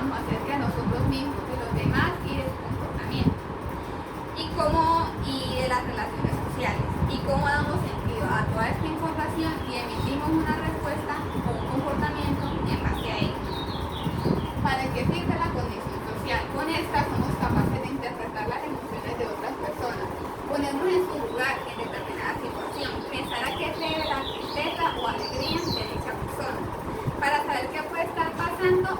pensamos acerca de nosotros mismos, de los demás y de su comportamiento. Y de las relaciones sociales. Y cómo damos sentido a toda esta información y emitimos una respuesta o un comportamiento en base a ello. ¿Para qué sirve la cognición social? Con esta somos capaces de interpretar las emociones de otras personas, ponernos en su lugar en determinada situación, pensar a qué se debe la tristeza o alegría de dicha persona, para saber qué puede estar pasando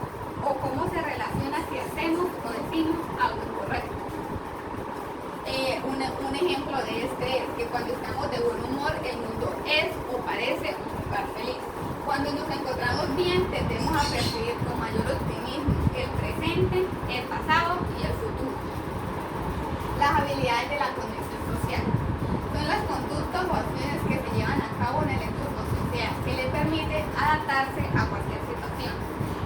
o cómo se relaciona si hacemos o decimos algo incorrecto. Un ejemplo de este es que cuando estamos de buen humor, el mundo es o parece un lugar feliz. Cuando nos encontramos bien, tendemos a percibir con mayor optimismo el presente, el pasado y el futuro. Las habilidades de la conexión social son las conductas o acciones que se llevan a cabo en el entorno social que le permite adaptarse a cualquier situación.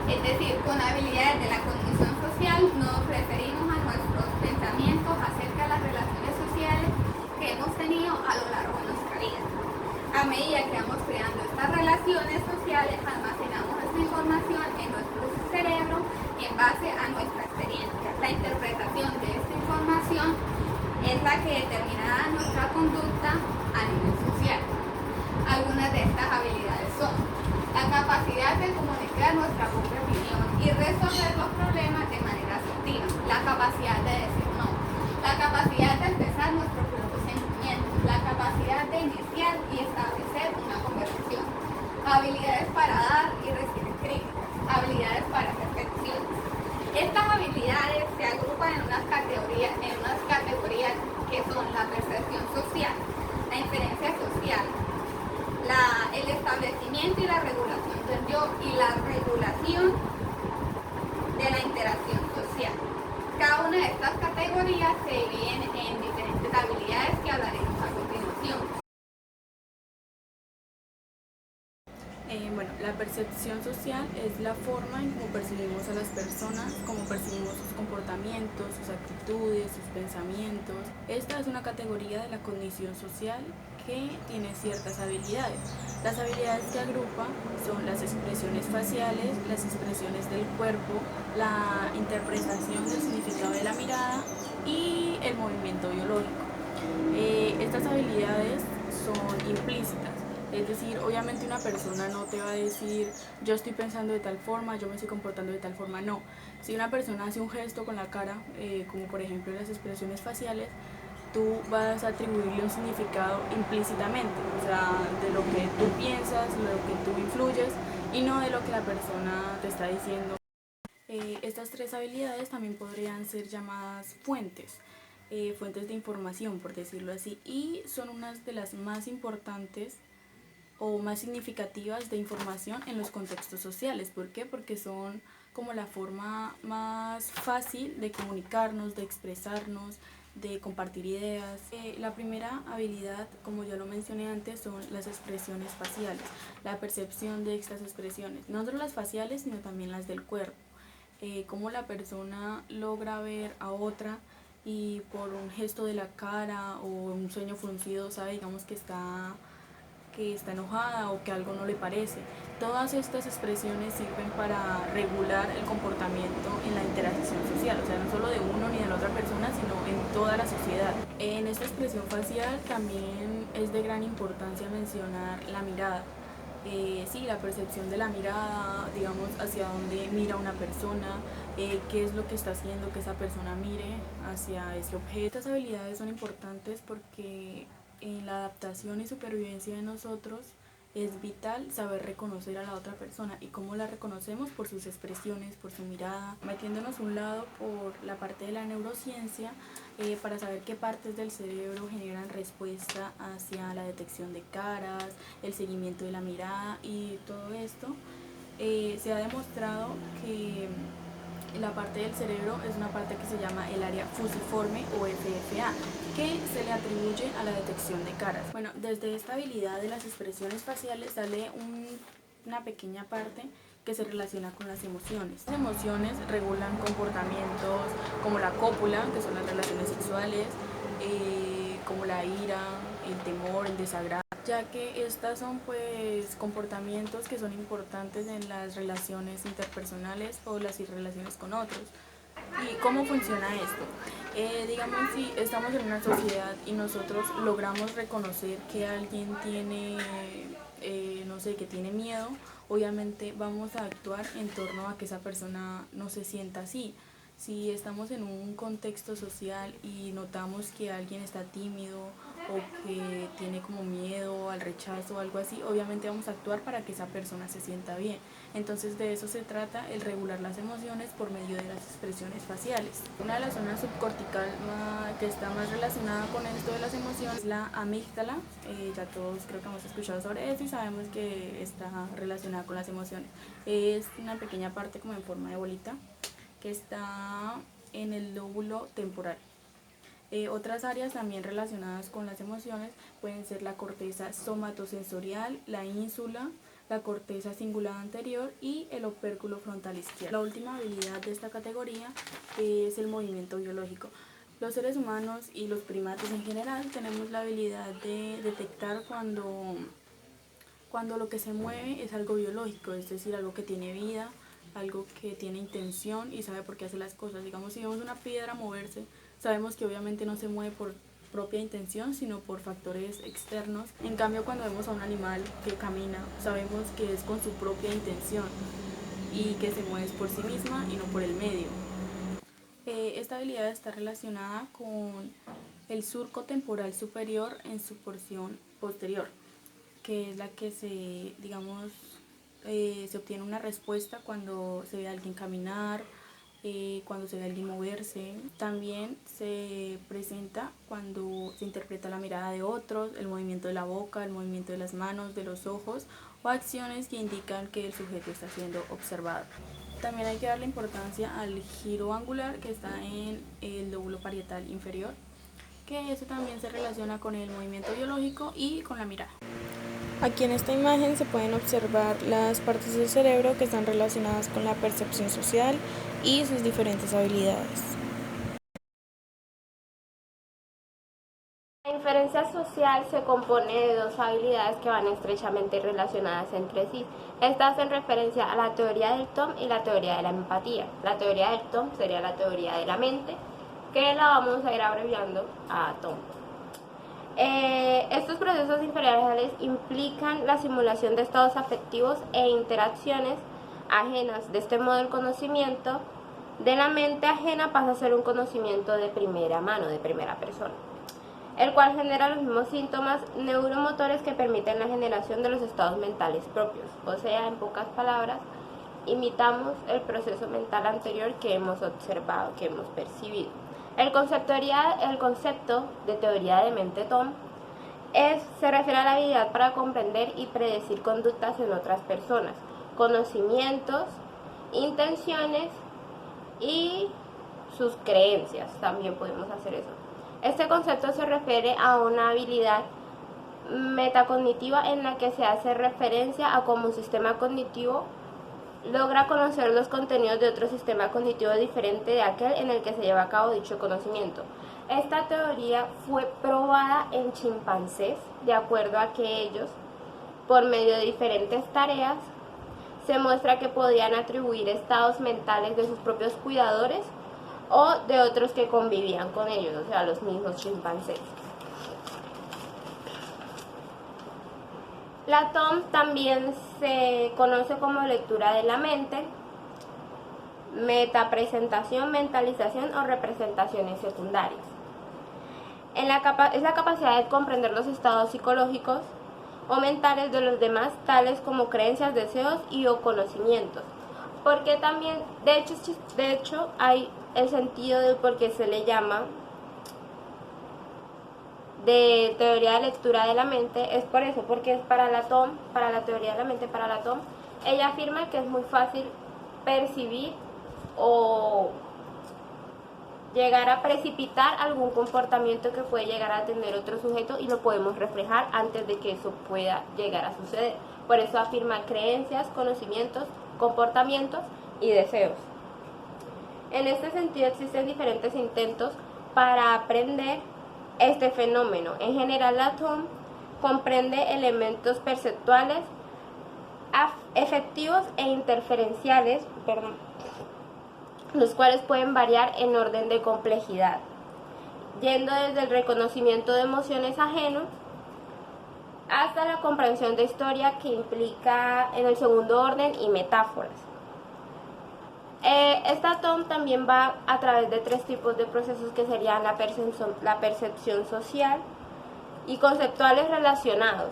Es decir, con habilidades de la cognición social nos referimos a nuestros pensamientos acerca de las relaciones sociales que hemos tenido a lo largo de nuestra vida. A medida que vamos creando estas relaciones sociales, almacenamos esta información en nuestro cerebro en base a nuestra experiencia. La interpretación de esta información es la que determinará nuestra conducta a nivel social. Algunas de estas habilidades son la capacidad de comunicar nuestra propia opinión y resolver los problemas de manera asertiva, la capacidad de decir no, la capacidad de expresar nuestros propios sentimientos, la capacidad de iniciar y establecer una conversación, habilidades para dar y recibir críticas, habilidades para hacer peticiones. Estas habilidades se agrupan en unas categorías que son la percepción social, la inferencia social, el establecimiento y la regulación del yo y la regulación de la interacción social. Cada una de estas categorías se dividen en diferentes habilidades que hablaremos a continuación. Bueno, la percepción social es la forma en cómo percibimos a las personas, cómo percibimos sus comportamientos, sus actitudes, sus pensamientos. Esta es una categoría de la cognición social que tiene ciertas habilidades. Las habilidades que agrupa son las expresiones faciales, las expresiones del cuerpo, la interpretación del significado de la mirada y el movimiento biológico. Estas habilidades son implícitas. Es decir, obviamente una persona no te va a decir yo estoy pensando de tal forma, yo me estoy comportando de tal forma, no. Si una persona hace un gesto con la cara, como por ejemplo las expresiones faciales, tú vas a atribuirle un significado implícitamente, o sea, de lo que tú piensas, de lo que tú influyes y no de lo que la persona te está diciendo. Estas tres habilidades también podrían ser llamadas fuentes. Fuentes de información, por decirlo así, y son unas de las más importantes o más significativas de información en los contextos sociales. ¿Por qué? Porque son como la forma más fácil de comunicarnos, de expresarnos, de compartir ideas. La primera habilidad, como ya lo mencioné antes, son las expresiones faciales, la percepción de estas expresiones, no solo las faciales, sino también las del cuerpo. Cómo la persona logra ver a otra y por un gesto de la cara o un ceño fruncido sabe, digamos, que está enojada o que algo no le parece. Todas estas expresiones sirven para regular el comportamiento en la interacción social, o sea, no solo de uno ni de la otra persona, sino en toda la sociedad. En esta expresión facial también es de gran importancia mencionar la mirada. Sí, la percepción de la mirada, digamos, hacia dónde mira una persona, qué es lo que está haciendo que esa persona mire hacia ese objeto. Estas habilidades son importantes porque en la adaptación y supervivencia de nosotros es vital saber reconocer a la otra persona. ¿Y cómo la reconocemos? Por sus expresiones, por su mirada, metiéndonos un lado por la parte de la neurociencia, para saber qué partes del cerebro generan respuesta hacia la detección de caras, el seguimiento de la mirada y todo esto. Se ha demostrado que la parte del cerebro es una parte que se llama el área fusiforme o FFA, que se le atribuye a la detección de caras. Bueno, desde esta habilidad de las expresiones faciales sale una pequeña parte que se relaciona con las emociones. Las emociones regulan comportamientos como la cópula, que son las relaciones sexuales, como la ira, el temor, el desagrado. ya que estas son pues comportamientos que son importantes en las relaciones interpersonales o las relaciones con otros. ¿Y cómo funciona esto? Digamos, si estamos en una sociedad y nosotros logramos reconocer que alguien tiene, no sé, que tiene miedo, obviamente vamos a actuar en torno a que esa persona no se sienta así. Si estamos en un contexto social y notamos que alguien está tímido o que tiene como miedo al rechazo o algo así, obviamente vamos a actuar para que esa persona se sienta bien. Entonces de eso se trata, el regular las emociones por medio de las expresiones faciales. Una de las zonas subcortical que está más relacionada con esto de las emociones es la amígdala. Ya todos creo que hemos escuchado sobre eso y sabemos que está relacionada con las emociones. Es una pequeña parte como en forma de bolita que está en el lóbulo temporal. Otras áreas también relacionadas con las emociones pueden ser la corteza somatosensorial, la ínsula, la corteza cingulada anterior y el opérculo frontal izquierdo. La última habilidad de esta categoría es el movimiento biológico. Los seres humanos y los primates en general tenemos la habilidad de detectar cuando lo que se mueve es algo biológico, es decir, algo que tiene vida, algo que tiene intención y sabe por qué hace las cosas. Digamos, si vemos una piedra moverse, sabemos que obviamente no se mueve por propia intención, sino por factores externos. En cambio, cuando vemos a un animal que camina, sabemos que es con su propia intención y que se mueve por sí misma y no por el medio. Esta habilidad está relacionada con el surco temporal superior en su porción posterior, que es la que se, digamos, se obtiene una respuesta cuando se ve a alguien caminar, cuando se ve a alguien moverse. También se presenta cuando se interpreta la mirada de otros, el movimiento de la boca, el movimiento de las manos, de los ojos o acciones que indican que el sujeto está siendo observado. También hay que darle importancia al giro angular que está en el lóbulo parietal inferior, que eso también se relaciona con el movimiento biológico y con la mirada. Aquí en esta imagen se pueden observar las partes del cerebro que están relacionadas con la percepción social y sus diferentes habilidades. La inferencia social se compone de dos habilidades que van estrechamente relacionadas entre sí. Estas hacen referencia a la teoría del TOM y la teoría de la empatía. La teoría del TOM sería la teoría de la mente, que la vamos a ir abreviando a TOM. Estos procesos inferenciales implican la simulación de estados afectivos e interacciones ajenas. De este modo, el conocimiento de la mente ajena pasa a ser un conocimiento de primera mano, de primera persona, el cual genera los mismos síntomas neuromotores que permiten la generación de los estados mentales propios. O sea, en pocas palabras, imitamos el proceso mental anterior que hemos observado, que hemos percibido. El concepto de teoría de mente TOM se refiere a la habilidad para comprender y predecir conductas en otras personas, conocimientos, intenciones y sus creencias. También podemos hacer eso. Este concepto se refiere a una habilidad metacognitiva en la que se hace referencia a cómo un sistema cognitivo logra conocer los contenidos de otro sistema cognitivo diferente de aquel en el que se lleva a cabo dicho conocimiento. Esta teoría fue probada en chimpancés, de acuerdo a que ellos, por medio de diferentes tareas, se muestra que podían atribuir estados mentales de sus propios cuidadores o de otros que convivían con ellos, o sea, los mismos chimpancés. La TOM también se conoce como lectura de la mente, metapresentación, mentalización o representaciones secundarias. Es la capacidad de comprender los estados psicológicos o mentales de los demás, tales como creencias, deseos y o conocimientos. Porque también, de hecho, hay el sentido de por qué se le llama de teoría de lectura de la mente, es por eso, porque es para la TOM, para la teoría de la mente, para la TOM, ella afirma que es muy fácil percibir o llegar a precipitar algún comportamiento que puede llegar a tener otro sujeto y lo podemos reflejar antes de que eso pueda llegar a suceder. Por eso afirma creencias, conocimientos, comportamientos y deseos. En este sentido existen diferentes intentos para aprender este fenómeno. En general, la TOM comprende elementos perceptuales, efectivos e interferenciales, los cuales pueden variar en orden de complejidad, yendo desde el reconocimiento de emociones ajenas hasta la comprensión de historia, que implica en el segundo orden, y metáforas. Esta TOM también va a través de 3 tipos de procesos, que serían la percepción social y conceptuales relacionados.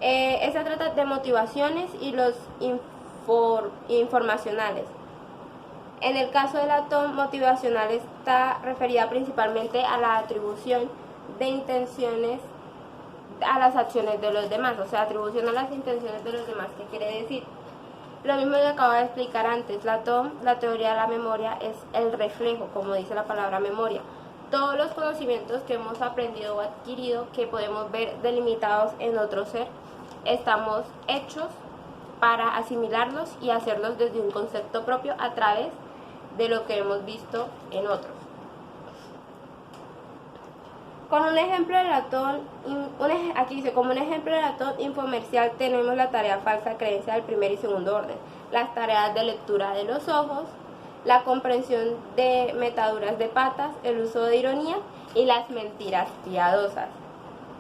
Esta trata de motivaciones y los informacionales. En el caso de la TOM motivacional está referida principalmente a la atribución de intenciones a las acciones de los demás, o sea, atribución a las intenciones de los demás. ¿Qué quiere decir? Lo mismo que acabo de explicar antes. La TOM, la teoría de la memoria, es el reflejo, como dice la palabra memoria. Todos los conocimientos que hemos aprendido o adquirido, que podemos ver delimitados en otro ser, estamos hechos para asimilarlos y hacerlos desde un concepto propio a través de lo que hemos visto en otros. Con un ejemplo de la TOM, aquí dice, como un ejemplo de la TOM infomercial tenemos la tarea falsa creencia del primer y segundo orden, las tareas de lectura de los ojos, la comprensión de metaduras de patas, el uso de ironía y las mentiras piadosas.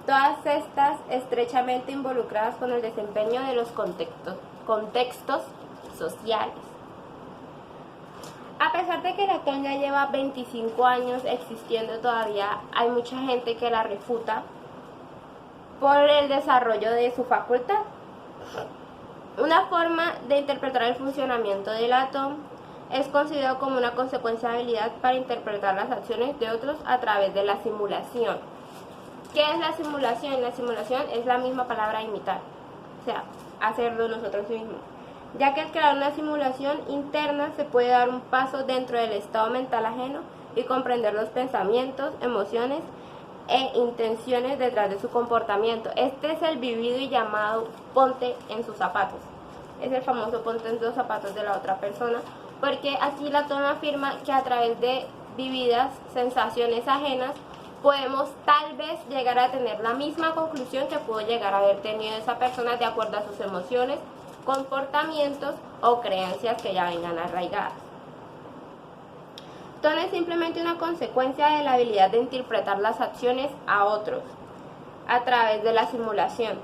Todas estas estrechamente involucradas con el desempeño de los contextos sociales. A pesar de que la TOM ya lleva 25 años existiendo, todavía hay mucha gente que la refuta por el desarrollo de su facultad. Una forma de interpretar el funcionamiento de la TOM es considerado como una consecuencia de habilidad para interpretar las acciones de otros a través de la simulación. ¿Qué es la simulación? La simulación es la misma palabra imitar, o sea, hacerlo nosotros mismos. Ya que al crear una simulación interna se puede dar un paso dentro del estado mental ajeno y comprender los pensamientos, emociones e intenciones detrás de su comportamiento. Este es el vivido y llamado ponte en sus zapatos. Es el famoso ponte en los zapatos de la otra persona, porque aquí la TOM afirma que a través de vividas sensaciones ajenas podemos tal vez llegar a tener la misma conclusión que pudo llegar a haber tenido esa persona de acuerdo a sus emociones, comportamientos o creencias que ya vengan arraigadas. TOM es simplemente una consecuencia de la habilidad de interpretar las acciones a otros a través de la simulación.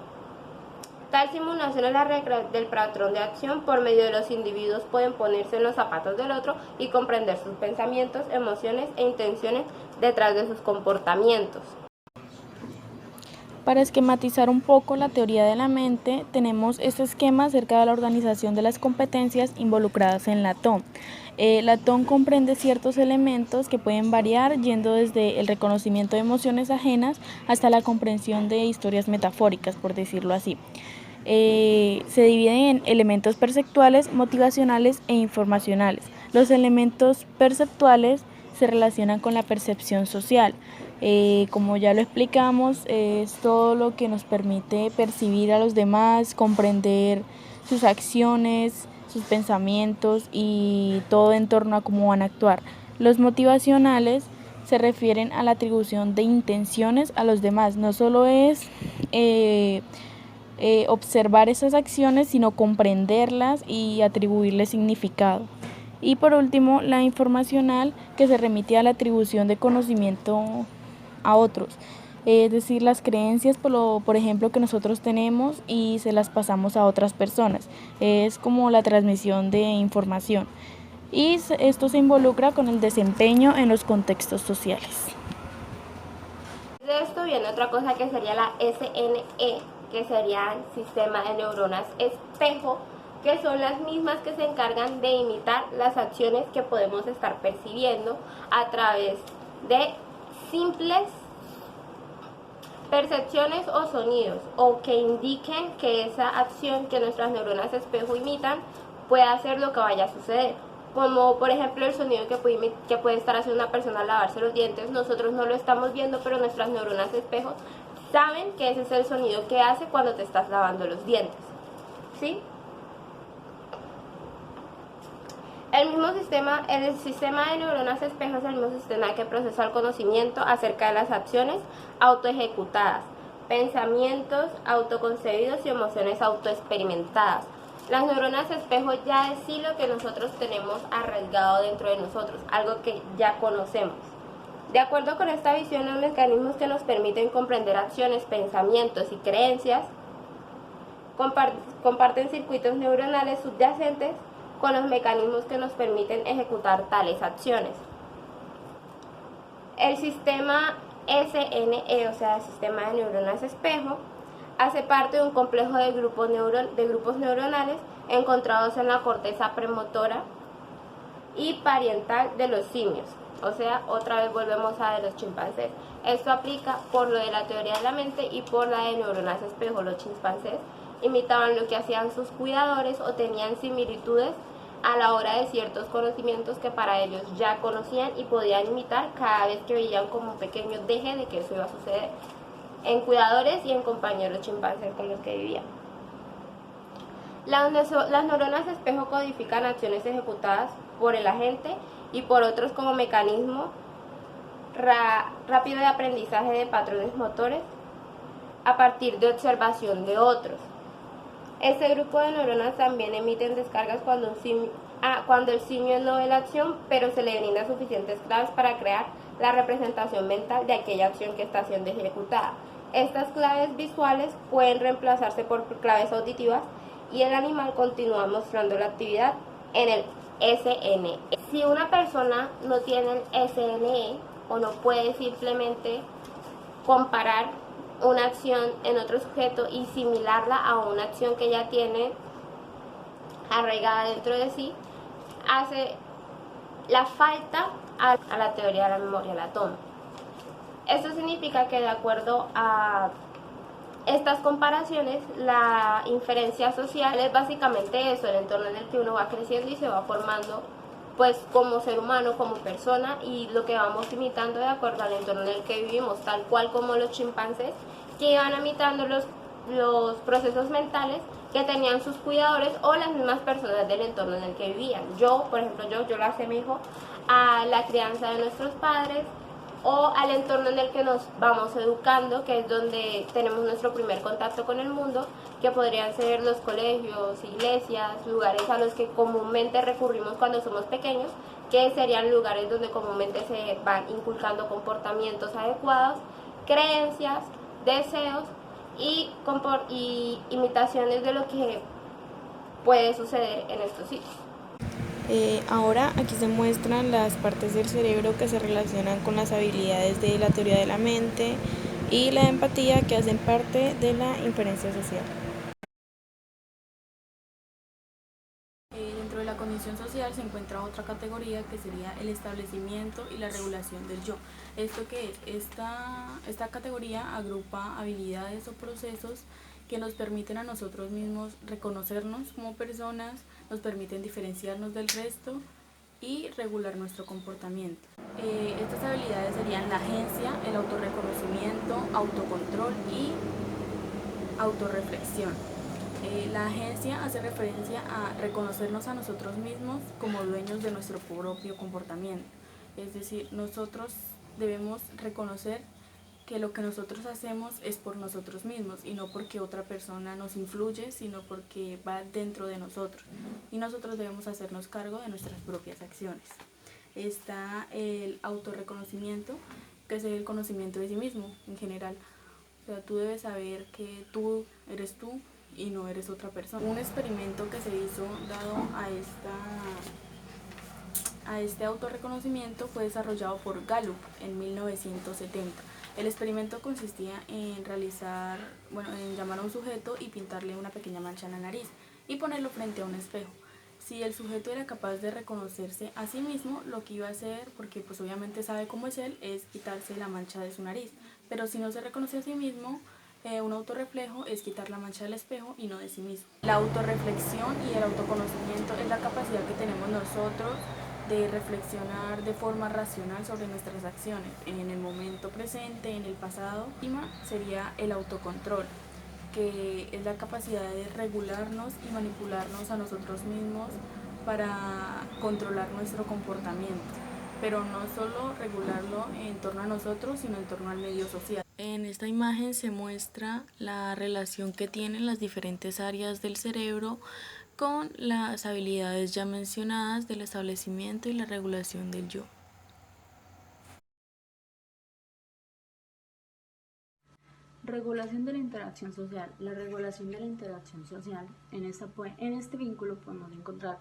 Tal simulación es la regla del patrón de acción. Por medio de los individuos pueden ponerse en los zapatos del otro y comprender sus pensamientos, emociones e intenciones detrás de sus comportamientos. Para esquematizar un poco la teoría de la mente, tenemos este esquema acerca de la organización de las competencias involucradas en la TOM. La TOM comprende ciertos elementos que pueden variar yendo desde el reconocimiento de emociones ajenas hasta la comprensión de historias metafóricas, por decirlo así. Se dividen en elementos perceptuales, motivacionales e informacionales. Los elementos perceptuales se relacionan con la percepción social. Como ya lo explicamos, es todo lo que nos permite percibir a los demás, comprender sus acciones, sus pensamientos y todo en torno a cómo van a actuar. Los motivacionales se refieren a la atribución de intenciones a los demás. No solo es observar esas acciones, sino comprenderlas y atribuirles significado. Y por último, la informacional, que se remite a la atribución de conocimiento a otros, es decir, las creencias, por ejemplo, que nosotros tenemos y se las pasamos a otras personas. Es como la transmisión de información. Y esto se involucra con el desempeño en los contextos sociales. De esto viene otra cosa que sería la SNE, que sería el sistema de neuronas espejo, que son las mismas que se encargan de imitar las acciones que podemos estar percibiendo a través de simples percepciones o sonidos, o que indiquen que esa acción que nuestras neuronas espejo imitan puede hacer lo que vaya a suceder. Como por ejemplo el sonido que puede estar haciendo una persona al lavarse los dientes. Nosotros no lo estamos viendo, pero nuestras neuronas espejo saben que ese es el sonido que hace cuando te estás lavando los dientes, ¿sí? El sistema de neuronas espejo es el mismo sistema que procesa el conocimiento acerca de las acciones autoejecutadas. pensamientos autoconcebidos y emociones autoexperimentadas. Las neuronas espejo ya es sí lo que nosotros tenemos arraigado dentro de nosotros, algo que ya conocemos. De acuerdo con esta visión, los mecanismos que nos permiten comprender acciones, pensamientos y creencias comparten circuitos neuronales subyacentes con los mecanismos que nos permiten ejecutar tales acciones. El sistema SNE, o sea, el sistema de neuronas espejo, hace parte de un complejo de grupos neuronales encontrados en la corteza premotora y parietal de los simios. O sea, otra vez volvemos a de los chimpancés. Esto aplica por lo de la teoría de la mente y por la de neuronas espejo. Los chimpancés imitaban lo que hacían sus cuidadores o tenían similitudes a la hora de ciertos conocimientos que para ellos ya conocían y podían imitar cada vez que veían como un pequeño deje de que eso iba a suceder en cuidadores y en compañeros chimpancés con los que vivían. Las neuronas espejo codifican acciones ejecutadas por el agente y por otros como mecanismo rápido de aprendizaje de patrones motores a partir de observación de otros. Este grupo de neuronas también emiten descargas cuando el simio no ve la acción, pero se le brinda suficientes claves para crear la representación mental de aquella acción que está siendo ejecutada. Estas claves visuales pueden reemplazarse por claves auditivas y el animal continúa mostrando la actividad en el SNE. Si una persona no tiene el SNE o no puede simplemente comparar una acción en otro sujeto y similarla a una acción que ya tiene arraigada dentro de sí, hace la falta a la teoría de la memoria, la toma. Esto significa que de acuerdo a estas comparaciones, la inferencia social es básicamente eso, el entorno en el que uno va creciendo y se va formando pues como ser humano, como persona, y lo que vamos imitando de acuerdo al entorno en el que vivimos, tal cual como los chimpancés que iban imitando los procesos mentales que tenían sus cuidadores o las mismas personas del entorno en el que vivían. Yo, por ejemplo, yo lo asemejo a la crianza de nuestros padres o al entorno en el que nos vamos educando, que es donde tenemos nuestro primer contacto con el mundo, que podrían ser los colegios, iglesias, lugares a los que comúnmente recurrimos cuando somos pequeños, que serían lugares donde comúnmente se van inculcando comportamientos adecuados, creencias, deseos y imitaciones de lo que puede suceder en estos sitios. Ahora aquí se muestran las partes del cerebro que se relacionan con las habilidades de la teoría de la mente y la empatía, que hacen parte de la inferencia social. Dentro de la cognición social se encuentra otra categoría que sería el establecimiento y la regulación del yo. ¿Esto qué es? Esta categoría agrupa habilidades o procesos que nos permiten a nosotros mismos reconocernos como personas, nos permiten diferenciarnos del resto y regular nuestro comportamiento. Estas habilidades serían la agencia, el autorreconocimiento, autocontrol y autorreflexión. La agencia hace referencia a reconocernos a nosotros mismos como dueños de nuestro propio comportamiento. Es decir, nosotros debemos reconocer que lo que nosotros hacemos es por nosotros mismos y no porque otra persona nos influye, sino porque va dentro de nosotros. Y nosotros debemos hacernos cargo de nuestras propias acciones. Está el autorreconocimiento, que es el conocimiento de sí mismo en general. O sea, tú debes saber que tú eres tú y no eres otra persona. Un experimento que se hizo dado a este autorreconocimiento fue desarrollado por Gallup en 1970. El experimento consistía en en llamar a un sujeto y pintarle una pequeña mancha en la nariz y ponerlo frente a un espejo. Si el sujeto era capaz de reconocerse a sí mismo, lo que iba a hacer, porque pues obviamente sabe cómo es él, es quitarse la mancha de su nariz. Pero si no se reconoce a sí mismo, un autorreflejo es quitar la mancha del espejo y no de sí mismo. La autorreflexión y el autoconocimiento es la capacidad que tenemos nosotros de reflexionar de forma racional sobre nuestras acciones en el momento presente, en el pasado. Última sería el autocontrol, que es la capacidad de regularnos y manipularnos a nosotros mismos para controlar nuestro comportamiento, pero no solo regularlo en torno a nosotros, sino en torno al medio social. En esta imagen se muestra la relación que tienen las diferentes áreas del cerebro con las habilidades ya mencionadas del establecimiento y la regulación del yo. Regulación de la interacción social. La regulación de la interacción social, en este vínculo podemos encontrar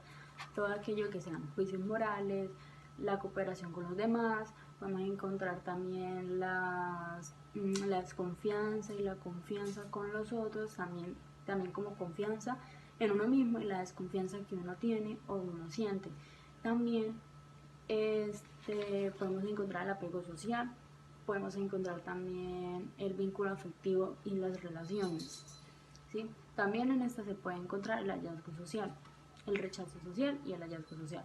todo aquello que sean juicios morales, la cooperación con los demás, podemos encontrar también la desconfianza y la confianza con los otros, también como confianza en uno mismo y la desconfianza que uno tiene o uno siente. También podemos encontrar el apego social, podemos encontrar también el vínculo afectivo y las relaciones, ¿sí? También en esta se puede encontrar el hallazgo social, el rechazo social y el hallazgo social.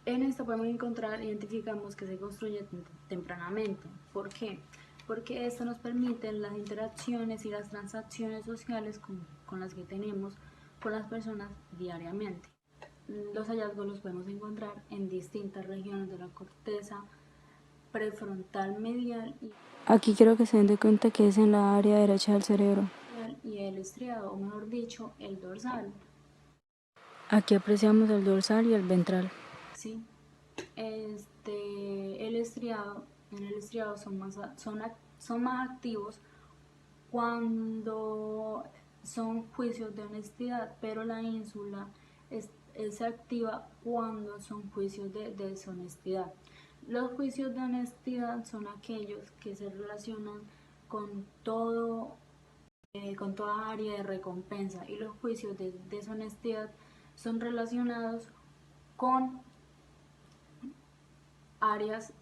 En esta podemos identificamos que se construye tempranamente. ¿Por qué? Porque esto nos permite las interacciones y las transacciones sociales con las que tenemos con las personas diariamente. Los hallazgos los podemos encontrar en distintas regiones de la corteza prefrontal medial. Aquí quiero que se den de cuenta que es en la área derecha del cerebro. Y el estriado, o mejor dicho, el dorsal. Aquí apreciamos el dorsal y el ventral. Sí. En el estriado son más activos cuando son juicios de honestidad, pero la ínsula se activa cuando son juicios de deshonestidad. Los juicios de honestidad son aquellos que se relacionan con toda área de recompensa, y los juicios de deshonestidad son relacionados con áreas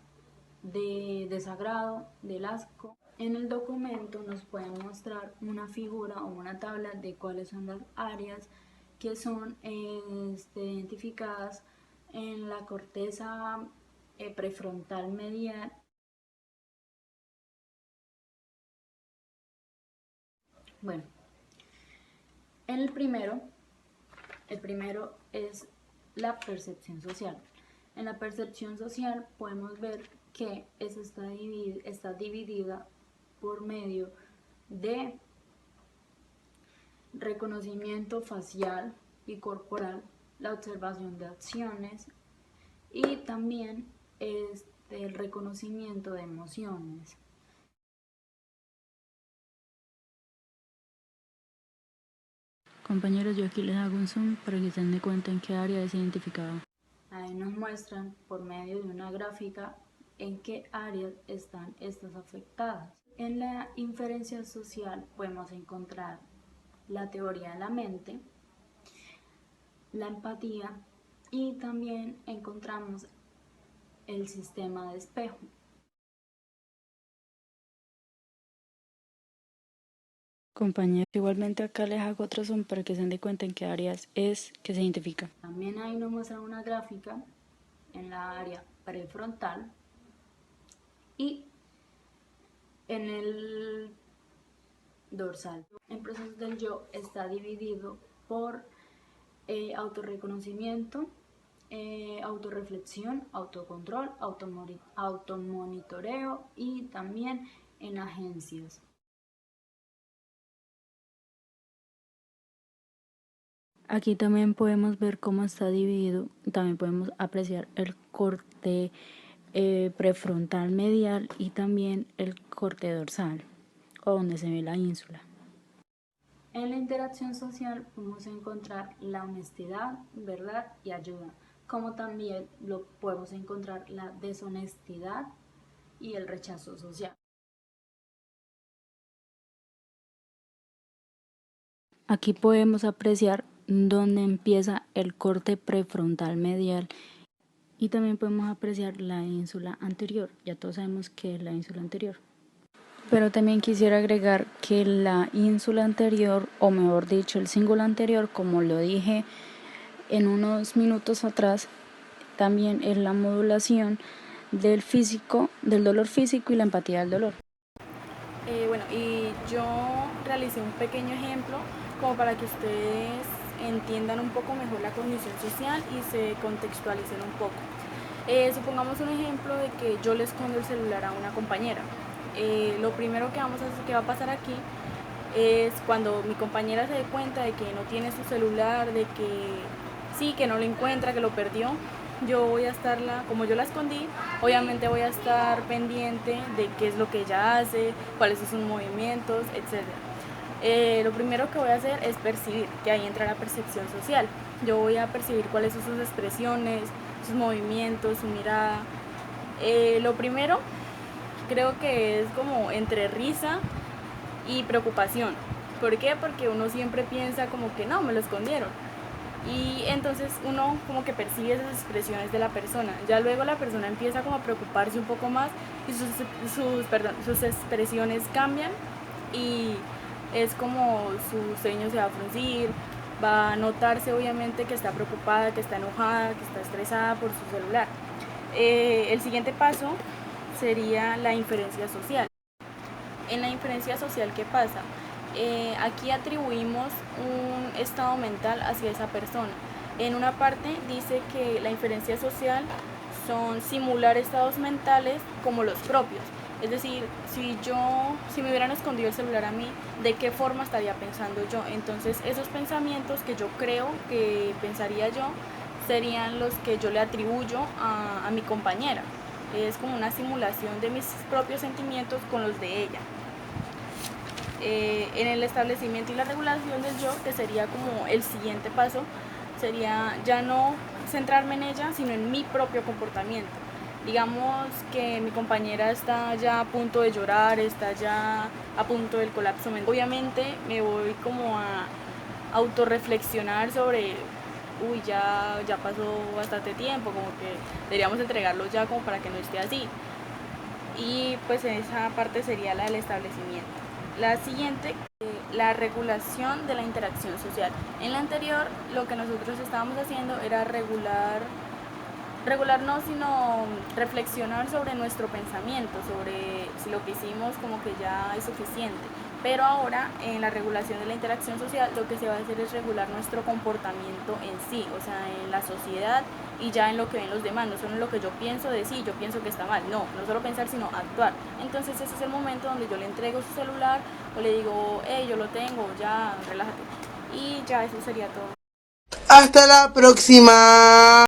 de desagrado, del asco. En el documento nos pueden mostrar una figura o una tabla de cuáles son las áreas que son identificadas en la corteza prefrontal medial. Bueno, el primero es la percepción social. En la percepción social podemos ver que está dividida por medio de reconocimiento facial y corporal, la observación de acciones y también el reconocimiento de emociones. Compañeros, yo aquí les hago un zoom para que se den cuenta en qué área es identificada. Ahí nos muestran por medio de una gráfica en qué áreas están estas afectadas. En la inferencia social podemos encontrar la teoría de la mente, la empatía y también encontramos el sistema de espejo. Compañeros, igualmente acá les hago otro zoom para que se den cuenta en qué áreas es que se identifica. También ahí nos muestra una gráfica en la área prefrontal y en el dorsal. El proceso del yo está dividido por autorreconocimiento, autorreflexión, autocontrol, automonitoreo y también en agencias. Aquí también podemos ver cómo está dividido, también podemos apreciar el corte prefrontal medial y también el corte dorsal, o donde se ve la ínsula. En la interacción social podemos encontrar la honestidad, verdad y ayuda, como también lo podemos encontrar la deshonestidad y el rechazo social. Aquí podemos apreciar dónde empieza el corte prefrontal medial y también podemos apreciar la ínsula anterior. Ya todos sabemos qué es la ínsula anterior. Pero también quisiera agregar que la ínsula anterior, o mejor dicho, el cíngulo anterior, como lo dije en unos minutos atrás, también es la modulación del dolor físico y la empatía del dolor. Bueno, y yo realicé un pequeño ejemplo como para que ustedes entiendan un poco mejor la cognición social y se contextualicen un poco. Supongamos un ejemplo de que yo le escondo el celular a una compañera. Lo primero que va a pasar aquí es cuando mi compañera se dé cuenta de que no tiene su celular, de que no lo encuentra, que lo perdió. Yo voy a estarla, como yo la escondí, obviamente voy a estar pendiente de qué es lo que ella hace, cuáles son sus movimientos, etc. Lo primero que voy a hacer es percibir, que ahí entra la percepción social. Yo voy a percibir cuáles son sus expresiones, sus movimientos, su mirada. Lo primero creo que es como entre risa y preocupación. ¿Por qué? Porque uno siempre piensa como que no, me lo escondieron. Y entonces uno como que percibe esas expresiones de la persona. Ya luego la persona empieza como a preocuparse un poco más y sus expresiones cambian y es como su ceño se va a fruncir, va a notarse obviamente que está preocupada, que está enojada, que está estresada por su celular. El siguiente paso sería la inferencia social. En la inferencia social, ¿qué pasa? Aquí atribuimos un estado mental hacia esa persona. En una parte dice que la inferencia social son simular estados mentales como los propios. Es decir, si me hubieran escondido el celular a mí, ¿de qué forma estaría pensando yo? Entonces, esos pensamientos que yo creo que pensaría yo serían los que yo le atribuyo a mi compañera. Es como una simulación de mis propios sentimientos con los de ella. En el establecimiento y la regulación del yo, que sería como el siguiente paso, sería ya no centrarme en ella, sino en mi propio comportamiento. Digamos que mi compañera está ya a punto de llorar, está ya a punto del colapso mental. Obviamente me voy como a autorreflexionar sobre, ya pasó bastante tiempo, como que deberíamos entregarlo ya como para que no esté así. Y pues esa parte sería la del establecimiento. La siguiente, la regulación de la interacción social. En la anterior, lo que nosotros estábamos haciendo era regular no, sino reflexionar sobre nuestro pensamiento, sobre si lo que hicimos como que ya es suficiente. Pero ahora, en la regulación de la interacción social, lo que se va a hacer es regular nuestro comportamiento en sí, o sea, en la sociedad y ya en lo que ven los demás, no solo en lo que yo pienso de sí, yo pienso que está mal, no solo pensar, sino actuar. Entonces ese es el momento donde yo le entrego su celular o le digo, hey, yo lo tengo, ya, relájate. Y ya eso sería todo. Hasta la próxima.